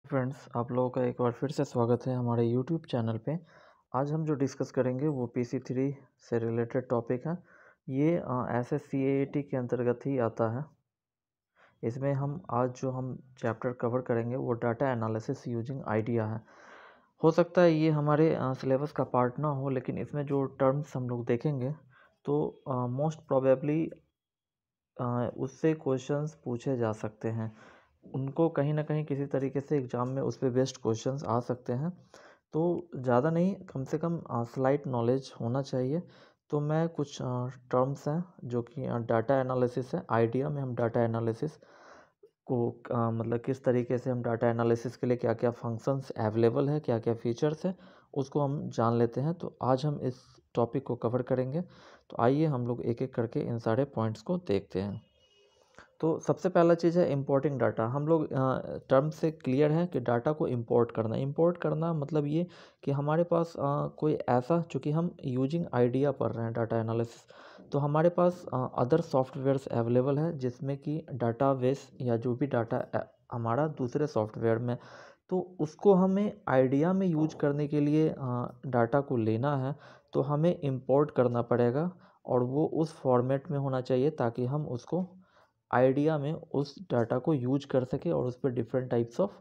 Friends, आप लोगों का एक बार फिर से स्वागत है हमारे यूट्यूब चैनल पे। आज हम जो डिस्कस करेंगे वो PC3 से रिलेटेड टॉपिक है। ये SSCAAT के अंतर्गत ही आता है। इसमें हम चैप्टर कवर करेंगे वो डाटा एनालिसिस यूजिंग आइडिया है। हो सकता है ये हमारे सिलेबस का पार्ट ना हो, लेकिन इसमें जो टर्म्स हम लोग देखेंगे तो मोस्ट प्रोबेबली उससे क्वेश्चंस पूछे जा सकते हैं। उनको कहीं ना कहीं किसी तरीके से एग्ज़ाम में उस पे बेस्ड क्वेश्चंस आ सकते हैं। तो ज़्यादा नहीं, कम से कम स्लाइट नॉलेज होना चाहिए। तो मैं कुछ टर्म्स हैं जो कि डाटा एनालिसिस है। आइडिया में हम डाटा एनालिसिस को मतलब किस तरीके से हम डाटा एनालिसिस के लिए क्या क्या फंक्शंस अवेलेबल है, क्या क्या फीचर्स है, उसको हम जान लेते हैं। तो आज हम इस टॉपिक को कवर करेंगे। तो आइए हम लोग एक एक करके इन सारे पॉइंट्स को देखते हैं। तो सबसे पहला चीज़ है इंपोर्टिंग डाटा। हम लोग टर्म से क्लियर है कि डाटा को इंपोर्ट करना मतलब ये कि हमारे पास कोई ऐसा, चूँकि हम यूजिंग आइडिया पढ़ रहे हैं डाटा एनालिसिस, तो हमारे पास अदर सॉफ्टवेयर्स अवेलेबल है जिसमें कि डाटाबेस या जो भी डाटा हमारा दूसरे सॉफ्टवेयर में, तो उसको हमें आइडिया में यूज करने के लिए डाटा को लेना है तो हमें इंपोर्ट करना पड़ेगा। और वो उस फॉर्मेट में होना चाहिए ताकि हम उसको आइडिया में उस डाटा को यूज कर सके और उस पर डिफरेंट टाइप्स ऑफ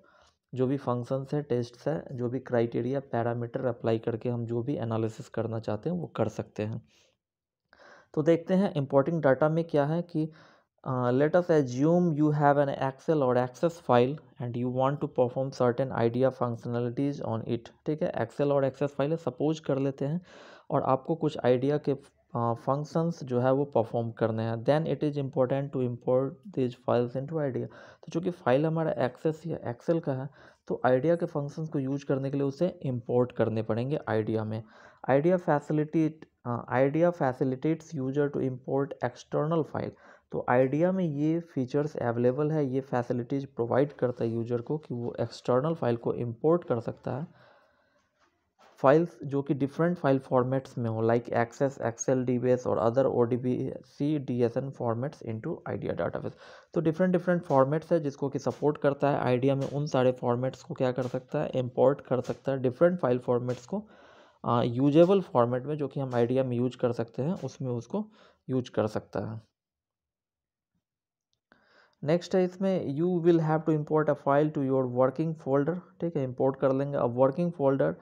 जो भी फंक्शंस है, टेस्ट्स है, जो भी क्राइटेरिया पैरामीटर अप्लाई करके हम जो भी एनालिसिस करना चाहते हैं वो कर सकते हैं। तो देखते हैं इंपोर्टिंग डाटा में क्या है कि let us assume you have an Excel or Access file and you want to perform certain idea functionalities on it। ठीक है, Excel और Access फाइल है, सपोज कर लेते हैं, और आपको कुछ आइडिया के फंक्शंस जो है वो परफॉर्म करने हैं। Then it is important to import this files into IDEA. तो चूँकि फाइल हमारा एक्सेस या एक्सेल का है, तो आइडिया के फंक्शंस को यूज करने के लिए उसे इम्पोर्ट करने पड़ेंगे आइडिया में। IDEA facilitates user to import external file. तो आइडिया में ये फीचर्स अवेलेबल है, ये फैसिलिटीज़ प्रोवाइड करता है यूजर को कि वो एक्सटर्नल फाइल को इंपोर्ट कर सकता है, फाइल्स जो कि डिफरेंट फाइल फॉर्मेट्स में हो, लाइक एक्सेस, एक्सेल, डीबीएस और other ODBC DSN formats into idea database. तो डिफरेंट डिफरेंट फॉर्मेट्स है जिसको कि सपोर्ट करता है आइडिया में। उन सारे फॉर्मेट्स को क्या कर सकता है, इंपोर्ट कर सकता है डिफरेंट फाइल फॉर्मेट्स को यूजेबल फॉर्मेट में, जो कि हम आइडिया में यूज कर सकते हैं, उसमें उसको यूज कर सकता है। नेक्स्ट है इसमें you will have to import a file to your working folder. ठीक है, इंपोर्ट कर लेंगे। अब वर्किंग फोल्डर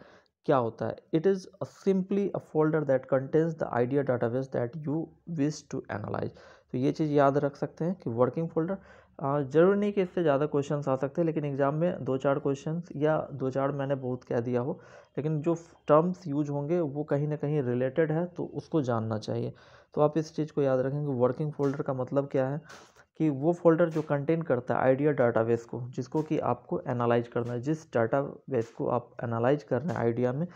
क्या होता है? It is simply a folder that contains the IDEA database that you wish to analyse. तो ये चीज़ याद रख सकते हैं कि वर्किंग फोल्डर, ज़रूरी नहीं कि इससे ज़्यादा क्वेश्चंस आ सकते हैं, लेकिन एग्जाम में 2-4 क्वेश्चंस या 2-4 मैंने बहुत कह दिया हो, लेकिन जो टर्म्स यूज होंगे वो कहीं ना कहीं रिलेटेड है तो उसको जानना चाहिए। तो आप इस चीज़ को याद रखेंगे। वर्किंग फोल्डर का मतलब क्या है कि वो फोल्डर जो कंटेन करता है आइडिया डाटाबेस को, जिसको कि आपको एनालाइज करना है, जिस डाटाबेस को आप एनालाइज कर रहे हैं आइडिया में,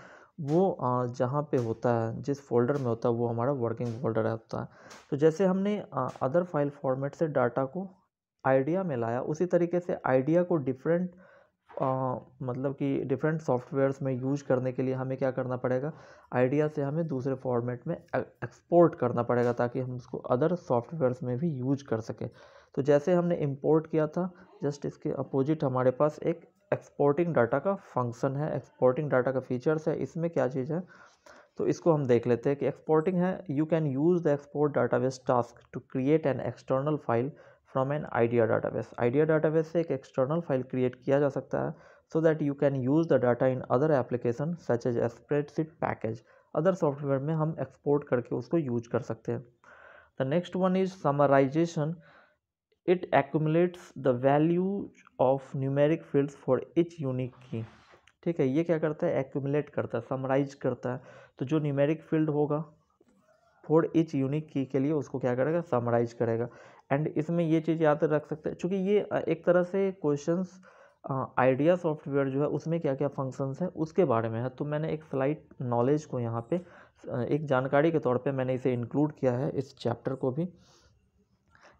वो जहाँ पे होता है, जिस फोल्डर में होता है, वो हमारा वर्किंग फोल्डर होता है। तो जैसे हमने अदर फाइल फॉर्मेट से डाटा को आइडिया में लाया, उसी तरीके से आइडिया को डिफरेंट मतलब कि डिफरेंट सॉफ्टवेयर्स में यूज करने के लिए हमें क्या करना पड़ेगा, आइडिया से हमें दूसरे फॉर्मेट में एक्सपोर्ट करना पड़ेगा ताकि हम उसको अदर सॉफ्टवेयर्स में भी यूज कर सकें। तो जैसे हमने इंपोर्ट किया था, जस्ट इसके अपोजिट हमारे पास एक एक्सपोर्टिंग डाटा का फंक्शन है, एक्सपोर्टिंग डाटा का फीचर्स है। इसमें क्या चीज़ है, तो इसको हम देख लेते हैं कि एक्सपोर्टिंग है, you can use the export database task to create an external file from an IDEA database. IDEA database से एक एक्सटर्नल फाइल क्रिएट किया जा सकता है so that you can use the data in other application such as spreadsheet package. Other software में हम export करके उसको यूज कर सकते हैं। The next one is summarisation. It accumulates the value of numeric fields for each unique की। ठीक है, ये क्या करता है, एक्यूमुलेट करता है, समराइज करता है। तो जो न्यूमेरिक फील्ड होगा फॉर ईच यूनिक की के लिए, उसको क्या करेगा, समराइज करेगा। एंड इसमें ये चीज़ याद रख सकते हैं, चूँकि ये एक तरह से क्वेश्चंस आइडिया सॉफ्टवेयर जो है उसमें क्या क्या फंक्शंस हैं उसके बारे में है। तो मैंने एक स्लाइड नॉलेज को यहाँ पे एक जानकारी के तौर पे मैंने इसे इंक्लूड किया है, इस चैप्टर को भी।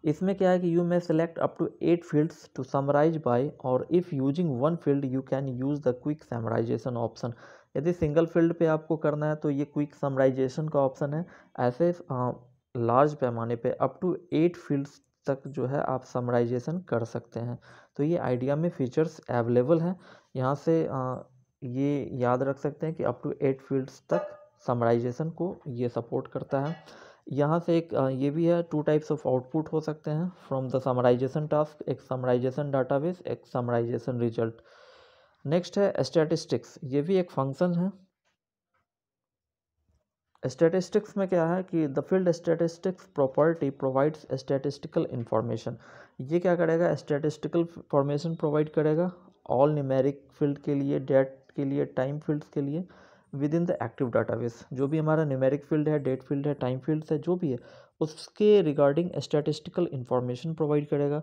इसमें क्या है कि you may select up to 8 fields to summarize by, और if using one field you can use the quick summarization option. यदि सिंगल फील्ड पे आपको करना है तो ये क्विक समराइजेशन का ऑप्शन है। ऐसे लार्ज पैमाने पे अप टू 8 फील्ड्स तक जो है आप समराइजेशन कर सकते हैं। तो ये आइडिया में फीचर्स अवेलेबल हैं। यहाँ से ये याद रख सकते हैं कि अप टू 8 फील्ड्स तक समराइजेशन को ये सपोर्ट करता है। यहाँ से एक ये भी है, 2 टाइप्स ऑफ आउटपुट हो सकते हैं फ्रॉम द समराइजेशन टास्क, एक समराइजेशन डाटाबेस, एक समराइजेशन रिजल्ट। नेक्स्ट है स्टैटिस्टिक्स, ये भी एक फंक्शन है। स्टैटिस्टिक्स में क्या है कि the field statistics property provides statistical information. ये क्या करेगा, स्टैटिस्टिकल इंफॉर्मेशन प्रोवाइड करेगा ऑल न्यूमेरिक फील्ड के लिए, डेट के लिए, टाइम फील्ड्स के लिए within the active database. जो भी हमारा न्यूमेरिक फील्ड है, डेट फील्ड है, टाइम फील्ड्स है, जो भी है उसके रिगार्डिंग स्टैटिस्टिकल इंफॉर्मेशन प्रोवाइड करेगा।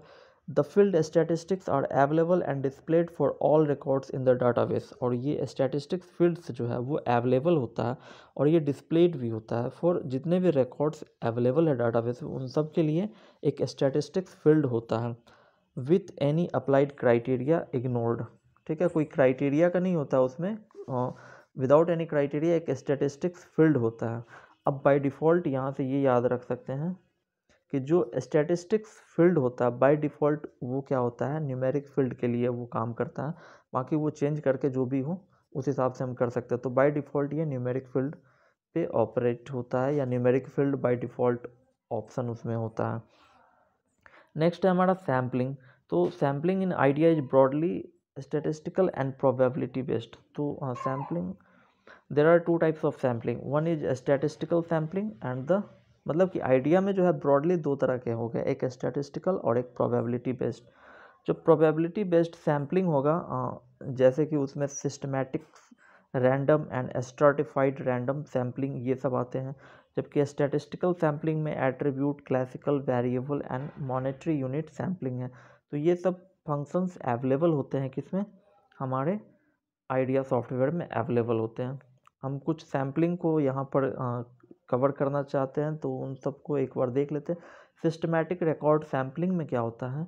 The field statistics are available and displayed for all records in the database. और ये स्टैटिस्टिक्स फील्ड्स जो है वो अवेलेबल होता है और ये डिस्प्लेड भी होता है फॉर जितने भी रिकॉर्ड्स अवेलेबल है डाटाबेस में, उन सब के लिए एक स्टैटिस्टिक्स फील्ड होता है with any applied criteria ignored. ठीक है, कोई क्राइटेरिया का नहीं होता उसमें, विदाउट एनी क्राइटेरिया एक स्टैटिस्टिक्स फील्ड होता है। अब बाय डिफ़ॉल्ट यहाँ से ये याद रख सकते हैं कि जो स्टैटिस्टिक्स फील्ड होता है बाय डिफ़ॉल्ट वो क्या होता है, न्यूमेरिक फील्ड के लिए वो काम करता है। बाकी वो चेंज करके जो भी हो उस हिसाब से हम कर सकते हैं। तो बाय डिफ़ॉल्ट ये न्यूमेरिक फील्ड पे ऑपरेट होता है, या numeric field by default option उसमें होता है। नेक्स्ट है हमारा सैम्पलिंग। तो sampling in IDEA is broadly statistical and probability based. तो sampling, there are 2 types of sampling, one is statistical sampling and the, मतलब कि आइडिया में जो है ब्रॉडली 2 तरह के हो गए, एक स्टैटिस्टिकल और एक प्रोबेबिलिटी बेस्ड। जो प्रोबेबिलिटी बेस्ड सैम्पलिंग होगा जैसे कि उसमें systematic random and stratified random sampling ये सब आते हैं। जबकि स्टैटिस्टिकल सैम्पलिंग में attribute, classical, variable and monetary unit sampling है। तो ये सब फंक्शंस अवेलेबल होते हैं किसमें, हमारे आइडिया सॉफ्टवेयर में अवेलेबल होते हैं। हम कुछ सैम्पलिंग को यहाँ पर कवर करना चाहते हैं तो उन सबको एक बार देख लेते हैं। सिस्टमैटिक रिकॉर्ड सैम्पलिंग में क्या होता है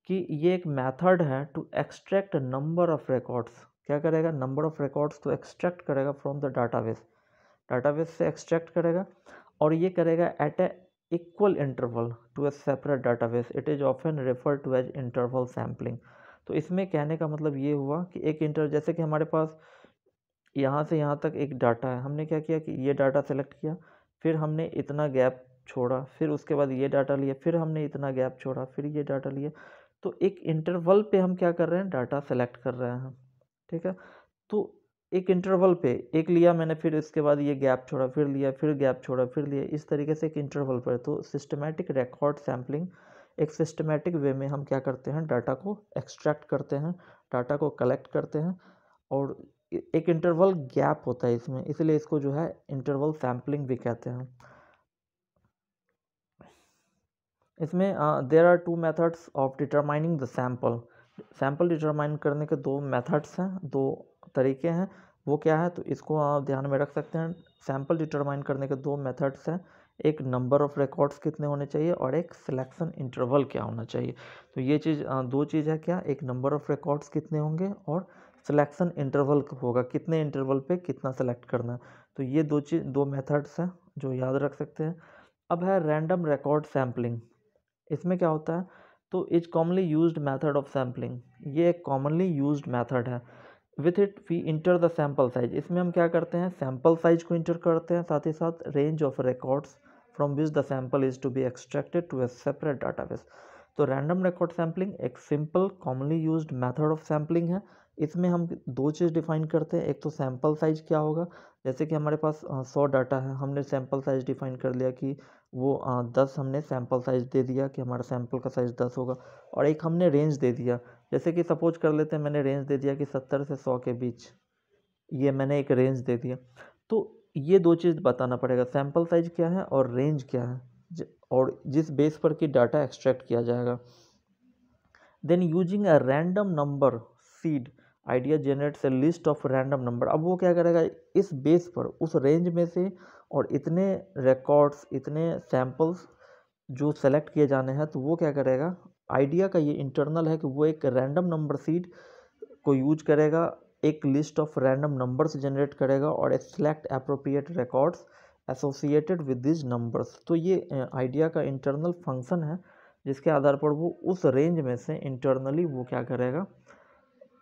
कि ये एक मेथड है to extract number of records. क्या करेगा, नंबर ऑफ रिकॉर्ड्स को एक्सट्रैक्ट करेगा फ्रॉम द डाटाबेस, डाटाबेस से एक्सट्रैक्ट करेगा और ये करेगा at a equal interval to a separate database. It is often refer to as interval sampling. तो इसमें कहने का मतलब ये हुआ कि एक जैसे कि हमारे पास यहाँ से यहाँ तक एक डाटा है, हमने क्या किया कि ये डाटा सेलेक्ट किया, फिर हमने इतना गैप छोड़ा, फिर उसके बाद ये डाटा लिया, फिर हमने इतना गैप छोड़ा, फिर ये डाटा लिया। तो एक इंटरवल पे हम क्या कर रहे हैं, डाटा सेलेक्ट कर रहे हैं। ठीक है, तो एक इंटरवल पे एक लिया मैंने, फिर इसके बाद ये गैप छोड़ा, फिर लिया, फिर गैप छोड़ा, फिर लिया, इस तरीके से एक इंटरवल पर। तो सिस्टमैटिक रिकॉर्ड सैम्पलिंग, एक सिस्टमैटिक वे में हम क्या करते हैं, डाटा को एक्सट्रैक्ट करते हैं, डाटा को कलेक्ट करते हैं और एक इंटरवल गैप होता है इसमें, इसलिए इसको जो है इंटरवल सैम्पलिंग भी कहते हैं। इसमें there are 2 methods of determining the sample. Sample determine करने के 2 मेथड्स हैं, 2 तरीके हैं। वो क्या है, तो इसको आप ध्यान में रख सकते हैं। सैम्पल डिटरमाइन करने के 2 मेथड्स हैं, एक नंबर ऑफ रिकॉर्ड्स कितने होने चाहिए और एक सिलेक्शन इंटरवल क्या होना चाहिए। तो ये चीज़ 2 चीज़ है, क्या, एक नंबर ऑफ रिकॉर्ड्स कितने होंगे और सिलेक्शन इंटरवल होगा, कितने इंटरवल पे कितना सेलेक्ट करना है। तो ये 2 मेथड्स हैं जो याद रख सकते हैं। अब है रैंडम रिकॉर्ड सैम्पलिंग। इसमें क्या होता है, तो is commonly used method of sampling, ये एक कॉमनली यूज्ड मेथड है। With it we enter the sample size. इसमें हम क्या करते हैं, सैम्पल साइज को इंटर करते हैं, साथ ही साथ range of records from which the sample is to be extracted to a separate database. तो रैंडम रिकॉर्ड सैम्पलिंग एक simple commonly used method of sampling है। इसमें हम 2 चीज़ डिफाइन करते हैं, एक तो सैम्पल साइज क्या होगा, जैसे कि हमारे पास 100 डाटा है, हमने सैम्पल साइज डिफाइन कर लिया कि वो 10, हमने सैम्पल साइज दे दिया कि हमारा सैम्पल का साइज़ 10 होगा। और एक हमने रेंज दे दिया, जैसे कि सपोज कर लेते हैं मैंने रेंज दे दिया कि 70 से 100 के बीच, ये मैंने एक रेंज दे दिया। तो ये 2 चीज़ बताना पड़ेगा, सैम्पल साइज क्या है और रेंज क्या है, और जिस बेस पर कि डाटा एक्सट्रैक्ट किया जाएगा। Then using a random number seed IDEA generates a list of random number. अब वो क्या करेगा, इस बेस पर उस रेंज में से और इतने रिकॉर्ड्स, इतने सैम्पल्स जो सेलेक्ट किए जाने हैं, तो वो क्या करेगा, आइडिया का ये इंटरनल है कि वो एक रैंडम नंबर सीड को यूज करेगा, एक list of random numbers generate करेगा और select appropriate records associated with this numbers. तो ये आइडिया का इंटरनल फंक्शन है जिसके आधार पर वो उस रेंज में से इंटरनली वो क्या करेगा,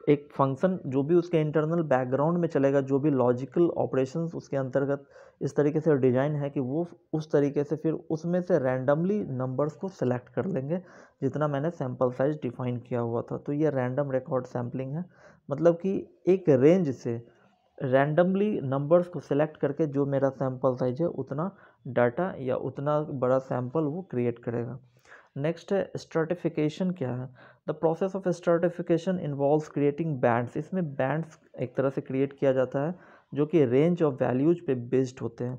एक फंक्शन जो भी उसके इंटरनल बैकग्राउंड में चलेगा, जो भी लॉजिकल ऑपरेशंस उसके अंतर्गत इस तरीके से डिजाइन है कि वो उस तरीके से फिर उसमें से रैंडमली नंबर्स को सिलेक्ट कर लेंगे जितना मैंने सैंपल साइज डिफाइन किया हुआ था। तो ये रैंडम रिकॉर्ड सैम्पलिंग है, मतलब कि एक रेंज से रैंडमली नंबर्स को सिलेक्ट करके जो मेरा सैंपल साइज है उतना डाटा या उतना बड़ा सैंपल वो क्रिएट करेगा। नेक्स्ट है स्ट्राटिफिकेशन। क्या है? The process of stratification involves creating bands. इसमें बैंड्स एक तरह से क्रिएट किया जाता है जो कि रेंज ऑफ वैल्यूज पे बेस्ड होते हैं।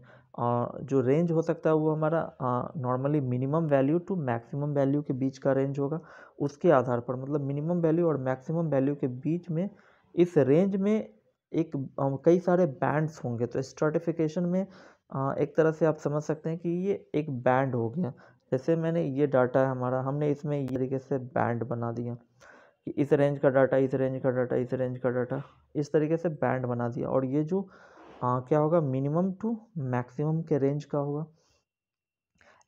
जो रेंज हो सकता है वो हमारा normally minimum value to maximum value के बीच का रेंज होगा। उसके आधार पर मतलब मिनिमम वैल्यू और मैक्सिमम वैल्यू के बीच में इस रेंज में एक कई सारे बैंड्स होंगे। तो स्ट्राटिफिकेशन में एक तरह से आप समझ सकते हैं कि ये एक बैंड हो गया। जैसे मैंने ये डाटा है हमारा, हमने इसमें ये तरीके से बैंड बना दिया कि इस रेंज का डाटा, इस रेंज का डाटा, इस रेंज का डाटा, इस तरीके से बैंड बना दिया। और ये जो क्या होगा, मिनिमम टू मैक्सिमम के रेंज का होगा।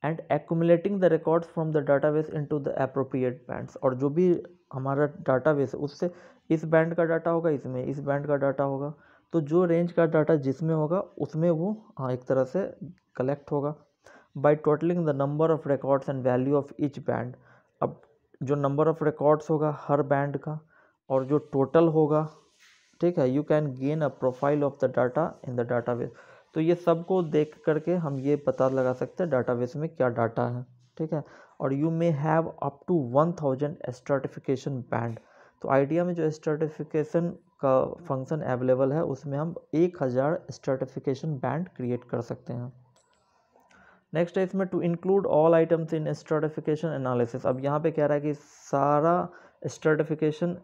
And accumulating the records from the database into the appropriate bands. और जो भी हमारा डाटाबेस है उससे इस बैंड का डाटा होगा, इसमें इस बैंड का डाटा होगा, तो जो रेंज का डाटा जिसमें होगा उसमें वो एक तरह से कलेक्ट होगा। By totalling the number of records and value of each band. अब जो नंबर ऑफ रिकॉर्ड्स होगा हर बैंड का और जो टोटल होगा, ठीक है, you can gain a profile of the data in the database. तो ये सब को देख करके हम ये पता लगा सकते हैं डाटाबेस में क्या डाटा है, ठीक है। और you may have up to 1000 stratification band. तो आइडिया में जो स्ट्राटिफिकेशन का फंक्शन अवेलेबल है उसमें हम 1000 स्ट्राटिफिकेशन बैंड क्रिएट कर सकते हैं। नेक्स्ट है इसमें to include all items in stratification analysis. अब यहाँ पे कह रहा है कि सारा स्ट्राटिफिकेशन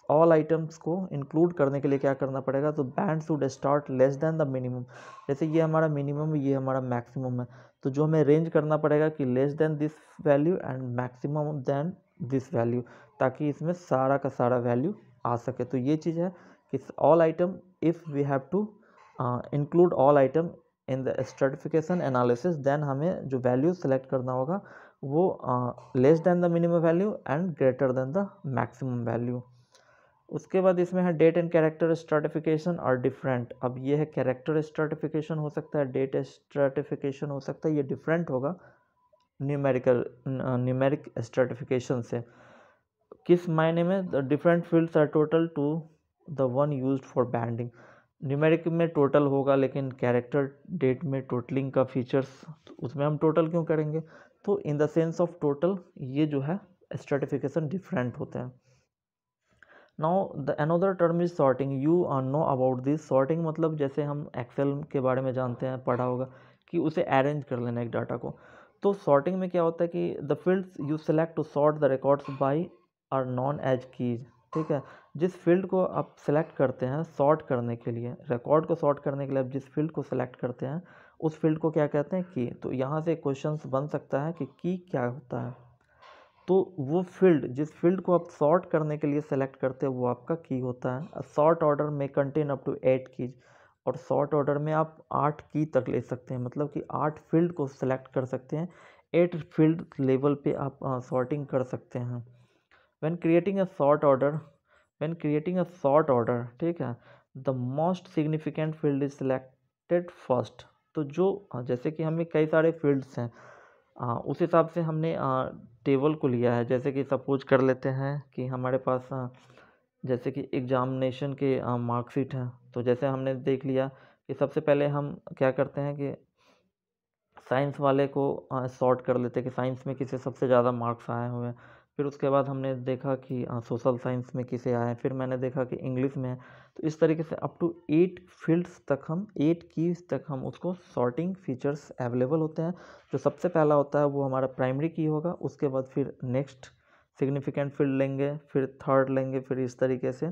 ऑल आइटम्स को इंक्लूड करने के लिए क्या करना पड़ेगा, तो band should start less than the minimum. जैसे ये हमारा मिनिमम है, ये हमारा मैक्सिमम है, तो जो हमें रेंज करना पड़ेगा कि less than this value and maximum than this value, ताकि इसमें सारा का सारा वैल्यू आ सके। तो ये चीज़ है कि all item, if we have to include all item in the stratification analysis, then हमें जो वैल्यू सेलेक्ट करना होगा वो less than the minimum value and greater than the maximum value. उसके बाद इसमें है डेट एंड कैरेक्टर स्ट्राटिफिकेशन और डिफरेंट। अब ये है कैरेक्टर स्ट्राटिफिकेशन हो सकता है, डेट स्ट्राटिफिकेशन हो सकता है, ये डिफरेंट होगा न्यूमेरिक स्ट्राटिफिकेशन से। किस मायने में? The different fields are total to the one used for banding. Numeric में टोटल होगा लेकिन कैरेक्टर डेट में टोटलिंग का फीचर्स, तो उसमें हम टोटल क्यों करेंगे? तो in the sense of total ये जो है स्ट्राटिफिकेशन डिफरेंट होते हैं। Now the another term is sorting. You know about this. Sorting मतलब जैसे हम एक्सेल के बारे में जानते हैं, पढ़ा होगा कि उसे अरेंज कर लेना एक डाटा को। तो सॉर्टिंग में क्या होता है कि the fields you select to sort the records by are known as keys. ठीक है, जिस फील्ड को आप सेलेक्ट करते हैं सॉर्ट करने के लिए, रिकॉर्ड को सॉर्ट करने के लिए आप जिस फील्ड को सेलेक्ट करते हैं उस फील्ड को क्या कहते हैं? की। तो यहाँ से क्वेश्चन बन सकता है कि की क्या होता है। तो वो फील्ड, जिस फील्ड को आप सॉर्ट करने के लिए सेलेक्ट करते हैं वो आपका की होता है। सॉर्ट ऑर्डर में कंटेन अप टू 8 कीज, और सॉर्ट ऑर्डर में आप 8 की तक ले सकते हैं, मतलब कि 8 फील्ड को सेलेक्ट कर सकते हैं। 8 फील्ड लेवल पे आप सॉर्टिंग कर सकते हैं। When creating a sort order, when creating a sort order, ठीक है, the most significant field is selected first. तो जो जैसे कि हमें कई सारे फील्ड्स हैं, उस हिसाब से हमने टेबल को लिया है। जैसे कि सपोज कर लेते हैं कि हमारे पास जैसे कि एग्जामिनेशन के मार्कशीट हैं, तो जैसे हमने देख लिया कि सबसे पहले हम क्या करते हैं कि साइंस वाले को सॉर्ट कर लेते हैं कि साइंस में किसे सबसे ज़्यादा मार्क्स आए हुए हैं। फिर उसके बाद हमने देखा कि सोशल साइंस में किसे आए हैं, फिर मैंने देखा कि इंग्लिश में है। तो इस तरीके से अप टू 8 फील्ड्स तक हम 8 कीज तक हम उसको सॉर्टिंग फीचर्स अवेलेबल होते हैं। जो सबसे पहला होता है वो हमारा प्राइमरी की होगा, उसके बाद फिर नेक्स्ट सिग्निफिकेंट फील्ड लेंगे, फिर थर्ड लेंगे, फिर इस तरीके से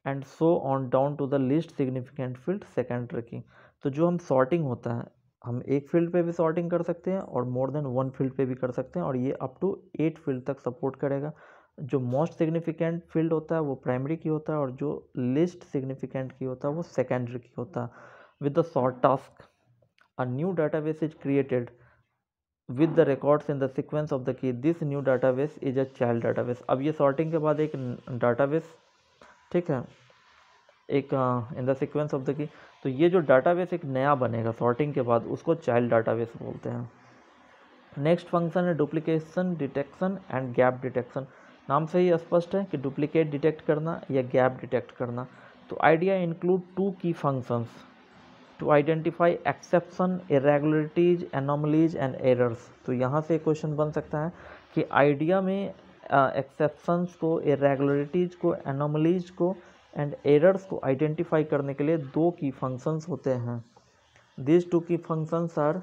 and so on down to the list significant field secondary की। तो जो हम सॉर्टिंग होता है, हम एक फील्ड पे भी सॉर्टिंग कर सकते हैं और मोर देन वन फील्ड पे भी कर सकते हैं, और ये अप टू 8 फील्ड तक सपोर्ट करेगा। जो मोस्ट सिग्निफिकेंट फील्ड होता है वो प्राइमरी की होता है, और जो लिस्ट सिग्निफिकेंट की होता है वो सेकेंडरी की होता है। With the sort task a new database is created. With the records in the sequence of the key, this new database is a child database. अब ये सॉर्टिंग के बाद एक डाटाबेस, ठीक है, एक in the sequence of the key, तो ये जो डाटाबेस एक नया बनेगा सॉर्टिंग के बाद, उसको चाइल्ड डाटाबेस बोलते हैं। नेक्स्ट फंक्शन है duplication detection and gap detection. नाम से ही स्पष्ट है कि डुप्लीकेट डिटेक्ट करना या गैप डिटेक्ट करना। तो IDEA include two key functions to identify exception, irregularities, anomalies and errors. तो यहाँ से क्वेश्चन बन सकता है कि आइडिया में एक्सेप्शंस को, इरेगुलरिटीज को, एनोमलीज को एंड एरर्स को आइडेंटिफाई करने के लिए दो की फंक्शंस होते हैं। This to key functions are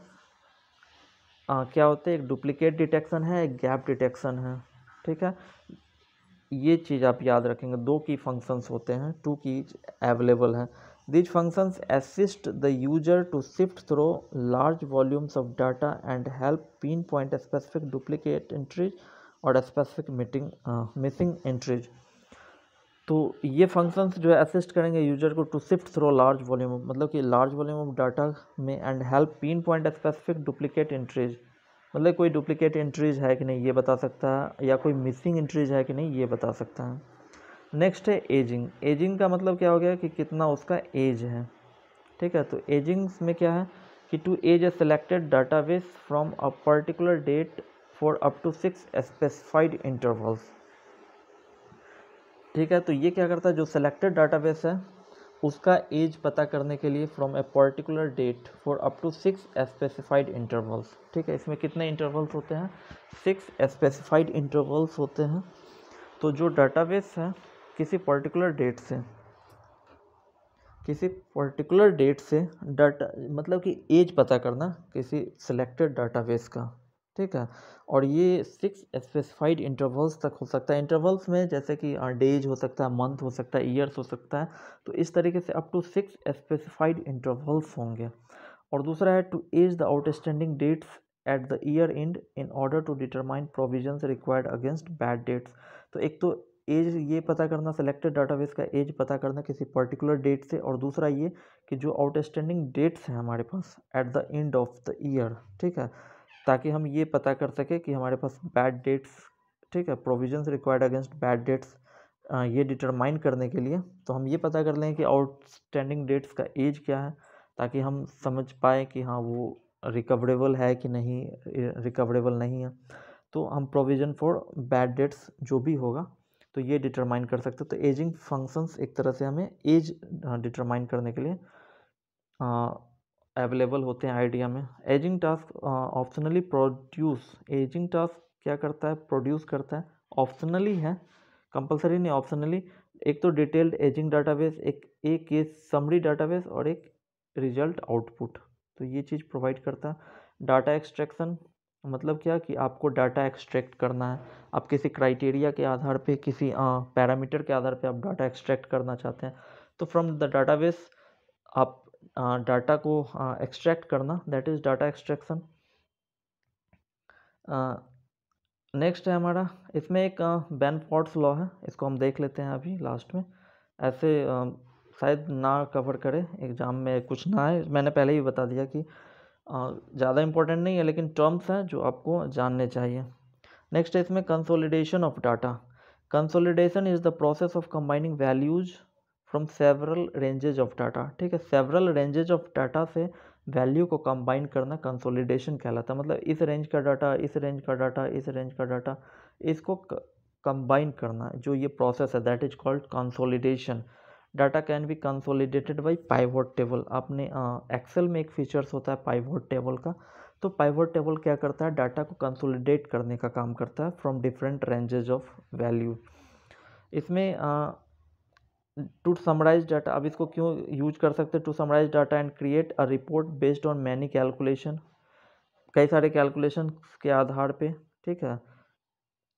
क्या होते हैं, एक डुप्लीकेट डिटेक्शन है, एक गैप डिटेक्शन है, ठीक है। ये चीज़ आप याद रखेंगे, दो की फंक्शंस होते हैं, टू कीज अवेलेबल हैं। These functions assist the user to sift through large volumes of data and help pinpoint a specific duplicate entries or a specific missing entries. तो ये फंक्शंस जो है असिस्ट करेंगे यूजर को to sift through large volume, मतलब कि large volume of data में, and help pinpoint specific duplicate entries, मतलब कोई डुप्लीकेट एंट्रीज है कि नहीं ये बता सकता है, या कोई मिसिंग एंट्रीज है कि नहीं ये बता सकता है। नेक्स्ट है एजिंग। एजिंग का मतलब क्या हो गया कि कितना उसका एज है, ठीक है। तो एजिंग में क्या है कि to age a selected database from a particular date for up to 6 specified intervals, ठीक है। तो ये क्या करता है, जो सेलेक्टेड डाटाबेस है उसका एज पता करने के लिए from a particular date for up to 6 specified intervals, ठीक है। इसमें कितने इंटरवल्स होते हैं, 6 स्पेसिफाइड इंटरवल्स होते हैं। तो जो डाटाबेस है किसी पर्टिकुलर डेट से डाटा, मतलब कि एज पता करना किसी सिलेक्टेड डाटाबेस का, ठीक है। और ये 6 स्पेसिफाइड इंटरवल्स तक हो सकता है। इंटरवल्स में जैसे कि डेज हो सकता है, मंथ हो सकता है, ईयर्स हो सकता है। तो इस तरीके से अप टू 6 स्पेसिफाइड इंटरवल्स होंगे। और दूसरा है to age the outstanding debts at the year end in order to determine provisions required against bad debts. तो एक तो एज ये पता करना, सेलेक्टेड डाटाबेस का एज पता करना किसी पर्टिकुलर डेट से, और दूसरा ये कि जो आउटस्टैंडिंग डेट्स हैं हमारे पास at the end of the year, ठीक है, ताकि हम ये पता कर सके कि हमारे पास बैड डेट्स, ठीक है, provisions required against bad dates, ये डिटरमाइन करने के लिए तो हम ये पता कर लें कि आउटस्टैंडिंग डेट्स का एज क्या है, ताकि हम समझ पाए कि हाँ वो रिकवरेबल है कि नहीं, रिकवरेबल नहीं है। तो हम प्रोविज़न फॉर बैड डेट्स जो भी होगा तो ये डिटरमाइन कर सकते हैं। तो एजिंग फंक्शंस एक तरह से हमें एज डिटरमाइन करने के लिए अवेलेबल होते हैं आइडिया में। Ageing task optionally produce, ageing task क्या करता है, प्रोड्यूस करता है, ऑप्शनली है, कंपलसरी नहीं, ऑप्शनली। एक तो डिटेल्ड एजिंग डाटाबेस, एक केस समरी डाटाबेस और एक रिजल्ट आउटपुट, तो ये चीज़ प्रोवाइड करता है। डाटा एक्सट्रैक्शन मतलब क्या कि आपको डाटा एक्सट्रैक्ट करना है, आप किसी क्राइटेरिया के आधार पे, किसी पैरामीटर के आधार पे आप डाटा एक्सट्रैक्ट करना चाहते हैं, तो फ्रॉम द डाटाबेस आप डाटा को एक्सट्रैक्ट करना, that is data extraction. Next है हमारा, इसमें एक बेनफोर्ड्स लॉ है, इसको हम देख लेते हैं अभी लास्ट में। ऐसे शायद ना कवर करे एग्ज़ाम में, कुछ ना है, मैंने पहले ही बता दिया कि ज़्यादा इंपॉर्टेंट नहीं है, लेकिन टर्म्स हैं जो आपको जानने चाहिए। नेक्स्ट है इसमें consolidation of data. Consolidation is the process of combining values from several ranges of data, ठीक है। सेवरल रेंजेज ऑफ डाटा से वैल्यू को कंबाइन करना कंसोलिडेशन कहलाता है। मतलब इस रेंज का डाटा, इस रेंज का डाटा, इस रेंज का डाटा, इसको कंबाइन करना, जो ये प्रोसेस है that is called consolidation. Data can be consolidated bye pivot table. आपने एक्सेल में एक फीचर्स होता है पाइवोट टेबल का, तो पाइवोट टेबल क्या करता है, डाटा को कंसोलिडेट करने का काम करता है from different ranges of value. इसमें टू समराइज डाटा, अब इसको क्यों यूज कर सकते हैं, to summarise data and create a report based on many calculation, कई सारे कैलकुलेशन के आधार पे, ठीक है,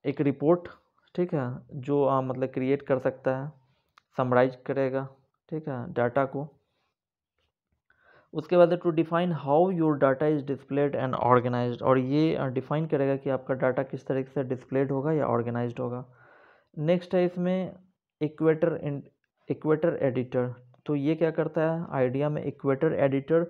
एक रिपोर्ट, ठीक है, जो मतलब क्रिएट कर सकता है, समराइज करेगा, ठीक है, डाटा को। उसके बाद to define how your data is displayed and organised, और ये डिफाइन करेगा कि आपका डाटा किस तरीके से डिस्प्लेड होगा या ऑर्गेनाइज्ड होगा। नेक्स्ट है इसमें इक्वेटर एडिटर। तो ये क्या करता है, आइडिया में इक्वेटर एडिटर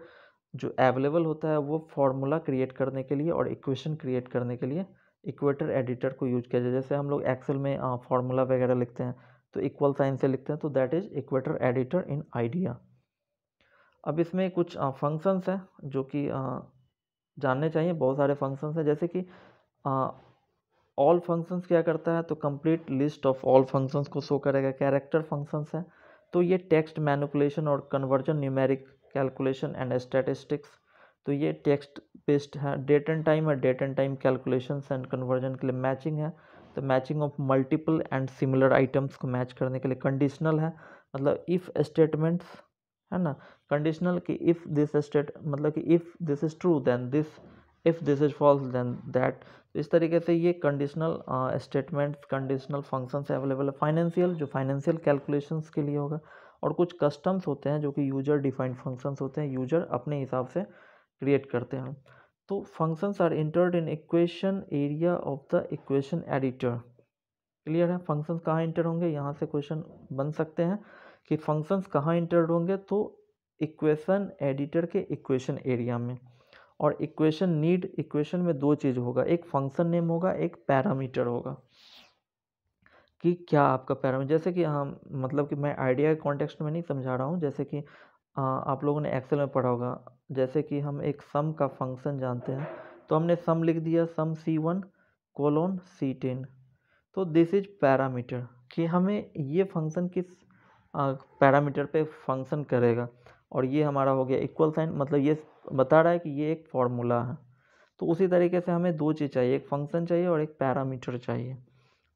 जो अवेलेबल होता है वो फॉर्मूला क्रिएट करने के लिए और इक्वेशन क्रिएट करने के लिए इक्वेटर एडिटर को यूज किया जाए। जैसे हम लोग एक्सेल में फॉर्मूला वगैरह लिखते हैं तो इक्वल साइन से लिखते हैं, तो that is equator editor in idea. अब इसमें कुछ फंक्शंस हैं जो कि जानने चाहिए। बहुत सारे फंक्शंस हैं, जैसे कि ऑल फंक्शंस क्या करता है, तो complete list of all functions को शो करेगा। कैरेक्टर फंक्शंस है तो ये टेक्स्ट मैनिपुलेशन और conversion, numeric calculation and statistics, तो ये टेक्स्ट बेस्ड है। डेट एंड टाइम है, date and time calculations and conversion के लिए। मैचिंग है तो matching of multiple and similar items को मैच करने के लिए। कंडीशनल है मतलब इफ़ स्टेटमेंट्स है ना। कंडीशनल कि इफ़ दिस स्टेट मतलब कि if this is true then this, if this is false then that. तो इस तरीके से ये conditional statements, conditional functions available है। फाइनेंशियल जो फाइनेंशियल कैलकुलेशंस के लिए होगा। और कुछ कस्टम्स होते हैं जो कि यूजर डिफाइंड फंक्शंस होते हैं, यूजर अपने हिसाब से क्रिएट करते हैं। तो functions are entered in equation area of the equation editor. Clear है। फंक्शंस कहाँ इंटर होंगे, यहाँ से क्वेश्चन बन सकते हैं कि फंक्शंस कहाँ इंटर्ड होंगे, तो इक्वेशन एडिटर के इक्वेशन एरिया में। और इक्वेशन नीड, इक्वेशन में दो चीज़ होगा, एक फंक्शन नेम होगा, एक पैरामीटर होगा कि क्या आपका पैरामीटर। जैसे कि हम मतलब कि मैं आइडिया के कॉन्टेक्स्ट में नहीं समझा रहा हूँ। जैसे कि आप लोगों ने एक्सेल में पढ़ा होगा, जैसे कि हम एक सम का फंक्शन जानते हैं तो हमने सम लिख दिया, सम C1 कोलोन C10, तो दिस इज पैरामीटर कि हमें ये फंक्शन किस पैरामीटर पे फंक्शन करेगा। और ये हमारा हो गया इक्वल साइन, मतलब ये बता रहा है कि ये एक फॉर्मूला है। तो उसी तरीके से हमें दो चीज़ चाहिए, एक फंक्शन चाहिए और एक पैरामीटर चाहिए।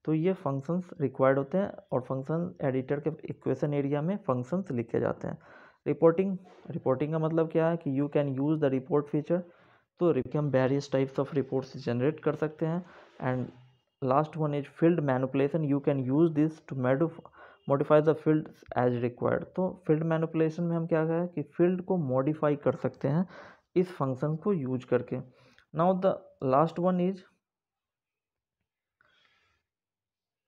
तो ये फंक्शंस रिक्वायर्ड होते हैं और फंक्शन एडिटर के इक्वेशन एरिया में फंक्शंस लिखे जाते हैं। रिपोर्टिंग, रिपोर्टिंग का मतलब क्या है कि you can use the report feature, तो हम various types of reports generate कर सकते हैं। And last one is field manipulation, you can use this to modify the field as required. तो फील्ड मैनिपुलेशन में हम क्या कहें कि फील्ड को मॉडिफाई कर सकते हैं इस फंक्शन को यूज करके। Now the last one is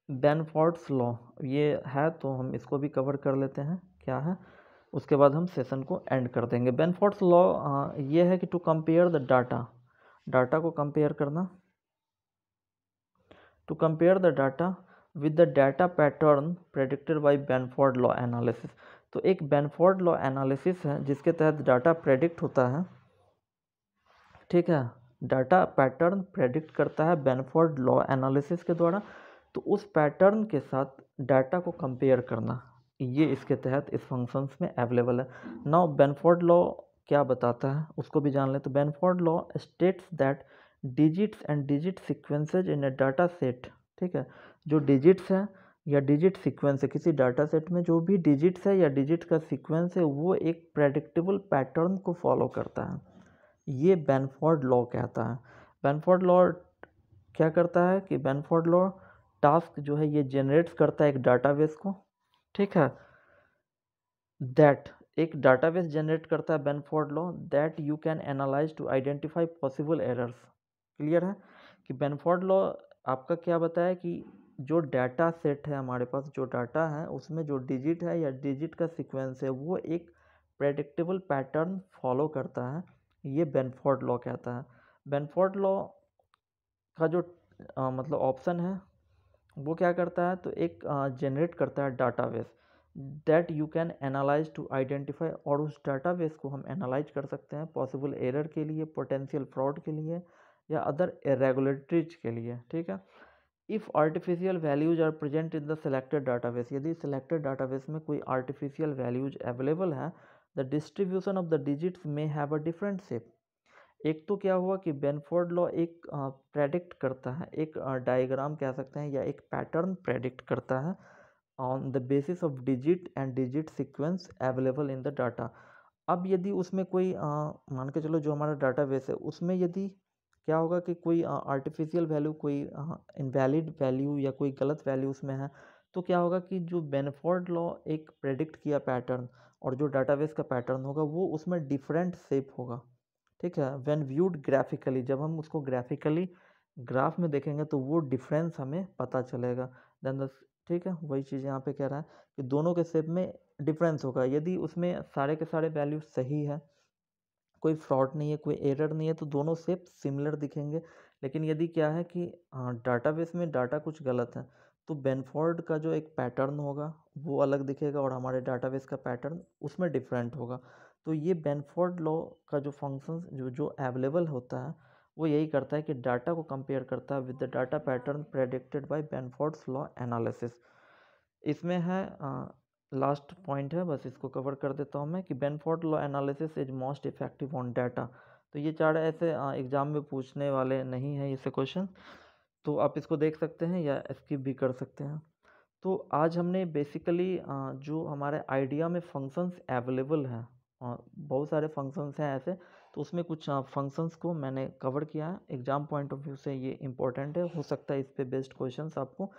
Benford's law, ये है तो हम इसको भी कवर कर लेते हैं क्या है, उसके बाद हम सेशन को एंड कर देंगे। बेनफोर्ड्स लॉ ये है कि to compare the data, data को कंपेयर करना, to compare the data with the data pattern predicted by Benford law analysis. तो एक बेनफोर्ड लॉ एनालिसिस है जिसके तहत डाटा प्रेडिक्ट होता है, ठीक है। डाटा पैटर्न प्रेडिक्ट करता है बेनफोर्ड लॉ एनालिसिस के द्वारा। तो उस पैटर्न के साथ डाटा को कंपेयर करना, ये इसके तहत इस फंक्शंस में अवेलेबल है। नाउ बेनफोर्ड लॉ क्या बताता है उसको भी जान ले। तो Benford law states that digits and digit sequences in a data set, ठीक है। जो डिजिट्स हैं या डिजिट सीक्वेंस है किसी डाटा सेट में, जो भी डिजिट्स है या डिजिट का सीक्वेंस है वो एक प्रेडिक्टेबल पैटर्न को फॉलो करता है, ये बेनफोर्ड लॉ कहता है। बेनफोर्ड लॉ क्या करता है कि बेनफोर्ड लॉ टास्क जो है ये जनरेट्स करता है एक डाटाबेस को, ठीक है। दैट एक डाटाबेस जनरेट करता है Benford law that you can analyse to identify possible errors. Clear है कि बेनफोर्ड लॉ आपका क्या बताया कि जो डाटा सेट है हमारे पास, जो डाटा है उसमें जो डिजिट है या डिजिट का सीक्वेंस है वो एक प्रेडिक्टेबल पैटर्न फॉलो करता है, ये बेनफोर्ड लॉ कहता है। बेनफोर्ड लॉ का जो मतलब ऑप्शन है वो क्या करता है, तो एक जनरेट करता है database that you can analyse to identify, और उस डाटाबेस को हम एनालाइज कर सकते हैं पॉसिबल एरर के लिए, पोटेंशियल फ्रॉड के लिए या अदर इरेगुलरिटीज के लिए, ठीक है। If artificial values are present in the selected database, यदि सेलेक्टेड डाटाबेस में कोई आर्टिफिशियल वैल्यूज अवेलेबल है, the distribution of the digits may have a different shape. एक तो क्या हुआ कि बेनफोर्ड लॉ एक प्रेडिक्ट करता है, एक डायग्राम कह सकते हैं या एक पैटर्न प्रेडिक्ट करता है on the basis of digit and digit sequence available in the data. अब यदि उसमें कोई मान के चलो जो हमारा डाटाबेस है उसमें यदि क्या होगा कि कोई आर्टिफिशियल वैल्यू, कोई इनवैलिड वैल्यू या कोई गलत वैल्यू उसमें है, तो क्या होगा कि जो बेनफोर्ड लॉ एक प्रेडिक्ट किया पैटर्न और जो डाटाबेस का पैटर्न होगा वो उसमें डिफरेंट शेप होगा, ठीक है। व्हेन व्यूड ग्राफिकली, जब हम उसको ग्राफिकली ग्राफ में देखेंगे तो वो डिफरेंस हमें पता चलेगा। देन द, ठीक है, वही चीज़ यहाँ पे कह रहा है कि दोनों के शेप में डिफरेंस होगा। यदि उसमें सारे के सारे वैल्यू सही है, कोई फ्रॉड नहीं है, कोई एरर नहीं है, तो दोनों शेप सिमिलर दिखेंगे। लेकिन यदि क्या है कि डाटाबेस में डाटा कुछ गलत है, तो बेनफोर्ड का जो एक पैटर्न होगा वो अलग दिखेगा और हमारे डाटाबेस का पैटर्न उसमें डिफरेंट होगा। तो ये बेनफोर्ड लॉ का जो फंक्शन जो अवेलेबल होता है वो यही करता है कि डाटा को कंपेयर करता है with the data pattern predicted by Benford's law analysis. इसमें है लास्ट पॉइंट है, बस इसको कवर कर देता हूँ मैं कि Benford law analysis is most effective on data. तो ये चार ऐसे एग्जाम में पूछने वाले नहीं हैं इसे क्वेश्चन, तो आप इसको देख सकते हैं या स्किप भी कर सकते हैं। तो आज हमने बेसिकली जो हमारे आइडिया में फंक्शंस अवेलेबल हैं, बहुत सारे फंक्शंस हैं ऐसे, तो उसमें कुछ फंक्शंस को मैंने कवर किया है। एग्जाम पॉइंट ऑफ व्यू से ये इंपॉर्टेंट है, हो सकता है इस पे बेस्ड क्वेश्चंस आपको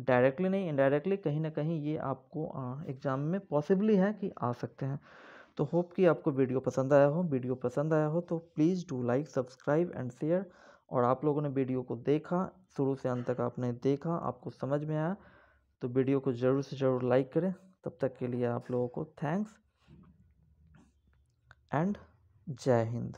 डायरेक्टली नहीं इनडायरेक्टली कहीं ना कहीं ये आपको एग्जाम में पॉसिबली है कि आ सकते हैं। तो होप कि आपको वीडियो पसंद आया हो। वीडियो पसंद आया हो तो please do like subscribe and share. और आप लोगों ने वीडियो को देखा, शुरू से अंत तक आपने देखा, आपको समझ में आया, तो वीडियो को ज़रूर से ज़रूर लाइक करें। तब तक के लिए आप लोगों को थैंक्स एंड जय हिंद।